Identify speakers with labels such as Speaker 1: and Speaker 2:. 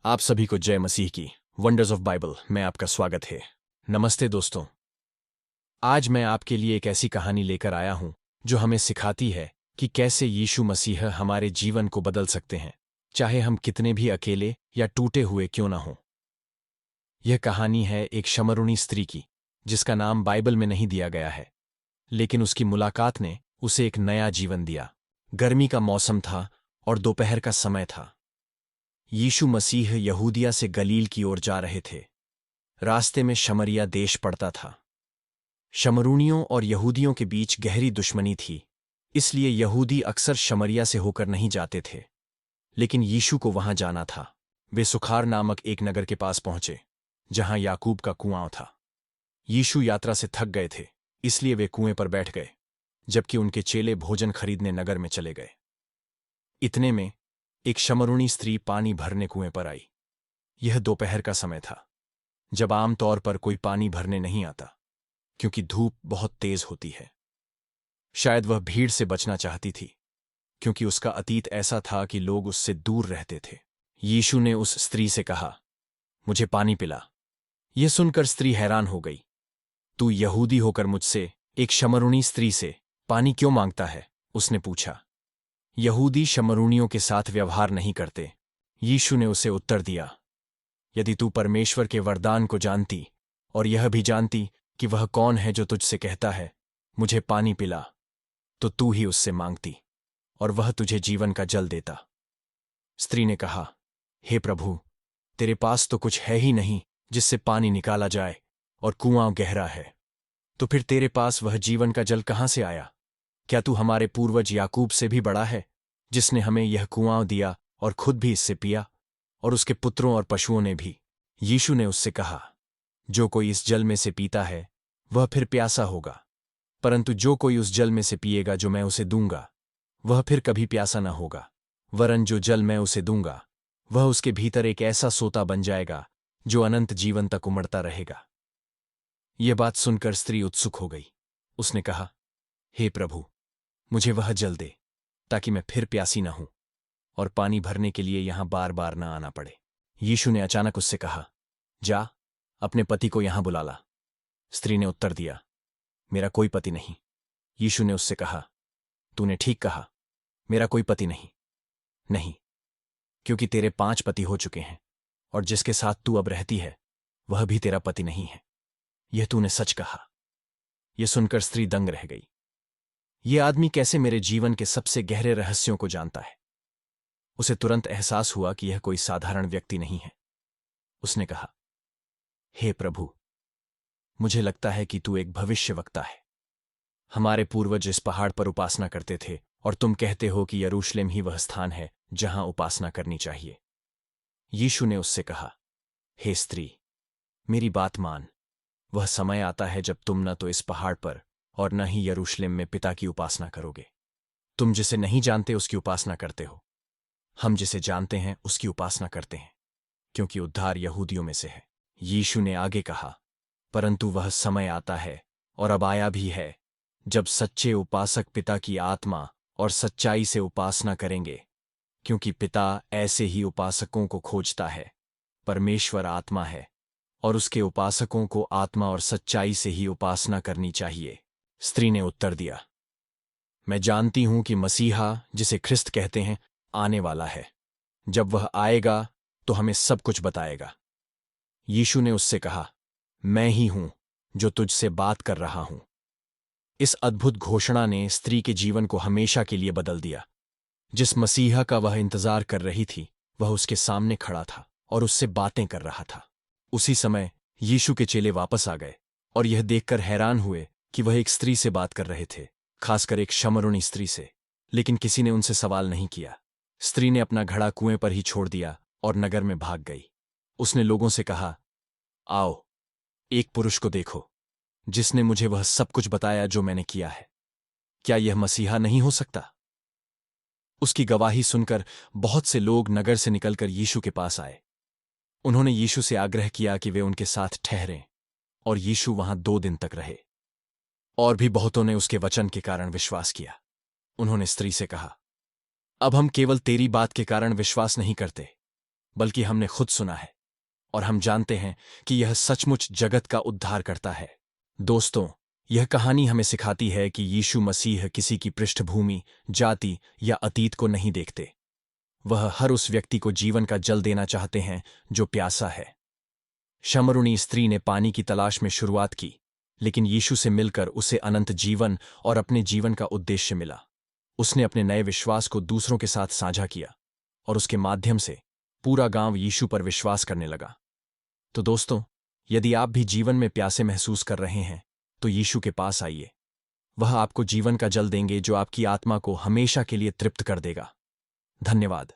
Speaker 1: आप सभी को जय मसीह की वंडर्स ऑफ बाइबल में आपका स्वागत है। नमस्ते दोस्तों। आज मैं आपके लिए एक ऐसी कहानी लेकर आया हूं जो हमें सिखाती है कि कैसे यीशु मसीह हमारे जीवन को बदल सकते हैं, चाहे हम कितने भी अकेले या टूटे हुए क्यों ना हों। यह कहानी है एक शमरूनी स्त्री की, जिसका नाम बाइबल में नहीं दिया गया है, लेकिन उसकी मुलाकात ने उसे एक नया जीवन दिया। गर्मी का मौसम था और दोपहर का समय था। यीशु मसीह यहूदिया से गलील की ओर जा रहे थे। रास्ते में शमरिया देश पड़ता था। शमरूनियों और यहूदियों के बीच गहरी दुश्मनी थी, इसलिए यहूदी अक्सर शमरिया से होकर नहीं जाते थे, लेकिन यीशु को वहां जाना था। वे सुखार नामक एक नगर के पास पहुंचे, जहां याकूब का कुआं था। यीशु यात्रा से थक गए थे, इसलिए वे कुएं पर बैठ गए, जबकि उनके चेले भोजन खरीदने नगर में चले गए। इतने में एक शमरूनी स्त्री पानी भरने कुएं पर आई। यह दोपहर का समय था, जब आमतौर पर कोई पानी भरने नहीं आता, क्योंकि धूप बहुत तेज होती है। शायद वह भीड़ से बचना चाहती थी, क्योंकि उसका अतीत ऐसा था कि लोग उससे दूर रहते थे। यीशु ने उस स्त्री से कहा, मुझे पानी पिला। यह सुनकर स्त्री हैरान हो गई। तू यहूदी होकर मुझसे, एक शमरूनी स्त्री से, पानी क्यों मांगता है? उसने पूछा। यहूदी शमरूनियों के साथ व्यवहार नहीं करते। यीशु ने उसे उत्तर दिया, यदि तू परमेश्वर के वरदान को जानती और यह भी जानती कि वह कौन है जो तुझसे कहता है, मुझे पानी पिला, तो तू ही उससे मांगती और वह तुझे जीवन का जल देता। स्त्री ने कहा, हे प्रभु, तेरे पास तो कुछ है ही नहीं जिससे पानी निकाला जाए, और कुआं गहरा है, तो फिर तेरे पास वह जीवन का जल कहां से आया? क्या तू हमारे पूर्वज याकूब से भी बड़ा है, जिसने हमें यह कुआं दिया और खुद भी इससे पिया, और उसके पुत्रों और पशुओं ने भी? यीशु ने उससे कहा, जो कोई इस जल में से पीता है वह फिर प्यासा होगा, परंतु जो कोई उस जल में से पिएगा जो मैं उसे दूंगा, वह फिर कभी प्यासा न होगा। वरन जो जल मैं उसे दूंगा वह उसके भीतर एक ऐसा सोता बन जाएगा जो अनंत जीवन तक उमड़ता रहेगा। यह बात सुनकर स्त्री उत्सुक हो गई। उसने कहा, हे प्रभु, मुझे वह जल दे, ताकि मैं फिर प्यासी न हूं और पानी भरने के लिए यहां बार बार न आना पड़े। यीशु ने अचानक उससे कहा, जा, अपने पति को यहां बुला ला। स्त्री ने उत्तर दिया, मेरा कोई पति नहीं। यीशु ने उससे कहा, तूने ठीक कहा, मेरा कोई पति नहीं। नहीं, क्योंकि तेरे 5 पति हो चुके हैं, और जिसके साथ तू अब रहती है वह भी तेरा पति नहीं है। यह तूने सच कहा। यह सुनकर स्त्री दंग रह गई। यह आदमी कैसे मेरे जीवन के सबसे गहरे रहस्यों को जानता है? उसे तुरंत एहसास हुआ कि यह कोई साधारण व्यक्ति नहीं है। उसने कहा, हे प्रभु, मुझे लगता है कि तू एक भविष्यवक्ता है। हमारे पूर्वज इस पहाड़ पर उपासना करते थे, और तुम कहते हो कि यरूशलेम ही वह स्थान है जहां उपासना करनी चाहिए। यीशु ने उससे कहा, हे स्त्री, मेरी बात मान। वह समय आता है जब तुम न तो इस पहाड़ पर और न ही यरूशलेम में पिता की उपासना करोगे। तुम जिसे नहीं जानते उसकी उपासना करते हो। हम जिसे जानते हैं उसकी उपासना करते हैं, क्योंकि उद्धार यहूदियों में से है। यीशु ने आगे कहा, परंतु वह समय आता है, और अब आया भी है, जब सच्चे उपासक पिता की आत्मा और सच्चाई से उपासना करेंगे, क्योंकि पिता ऐसे ही उपासकों को खोजता है। परमेश्वर आत्मा है, और उसके उपासकों को आत्मा और सच्चाई से ही उपासना करनी चाहिए। स्त्री ने उत्तर दिया, मैं जानती हूं कि मसीहा, जिसे ख्रिस्त कहते हैं, आने वाला है। जब वह आएगा तो हमें सब कुछ बताएगा। यीशु ने उससे कहा, मैं ही हूं जो तुझसे बात कर रहा हूं। इस अद्भुत घोषणा ने स्त्री के जीवन को हमेशा के लिए बदल दिया। जिस मसीहा का वह इंतजार कर रही थी वह उसके सामने खड़ा था और उससे बातें कर रहा था। उसी समय यीशु के चेले वापस आ गए और यह देखकर हैरान हुए कि वह एक स्त्री से बात कर रहे थे, खासकर एक शमरूनी स्त्री से। लेकिन किसी ने उनसे सवाल नहीं किया। स्त्री ने अपना घड़ा कुएं पर ही छोड़ दिया और नगर में भाग गई। उसने लोगों से कहा, आओ, एक पुरुष को देखो, जिसने मुझे वह सब कुछ बताया जो मैंने किया है। क्या यह मसीहा नहीं हो सकता? उसकी गवाही सुनकर बहुत से लोग नगर से निकलकर यीशु के पास आए। उन्होंने यीशु से आग्रह किया कि वे उनके साथ ठहरें, और यीशु वहां 2 दिन तक रहे। और भी बहुतों ने उसके वचन के कारण विश्वास किया। उन्होंने स्त्री से कहा, अब हम केवल तेरी बात के कारण विश्वास नहीं करते, बल्कि हमने खुद सुना है और हम जानते हैं कि यह सचमुच जगत का उद्धार करता है। दोस्तों, यह कहानी हमें सिखाती है कि यीशु मसीह किसी की पृष्ठभूमि, जाति या अतीत को नहीं देखते। वह हर उस व्यक्ति को जीवन का जल देना चाहते हैं जो प्यासा है। शमरूनी स्त्री ने पानी की तलाश में शुरुआत की, लेकिन यीशु से मिलकर उसे अनंत जीवन और अपने जीवन का उद्देश्य मिला। उसने अपने नए विश्वास को दूसरों के साथ साझा किया और उसके माध्यम से पूरा गांव यीशु पर विश्वास करने लगा। तो दोस्तों, यदि आप भी जीवन में प्यासे महसूस कर रहे हैं तो यीशु के पास आइए। वह आपको जीवन का जल देंगे जो आपकी आत्मा को हमेशा के लिए तृप्त कर देगा। धन्यवाद।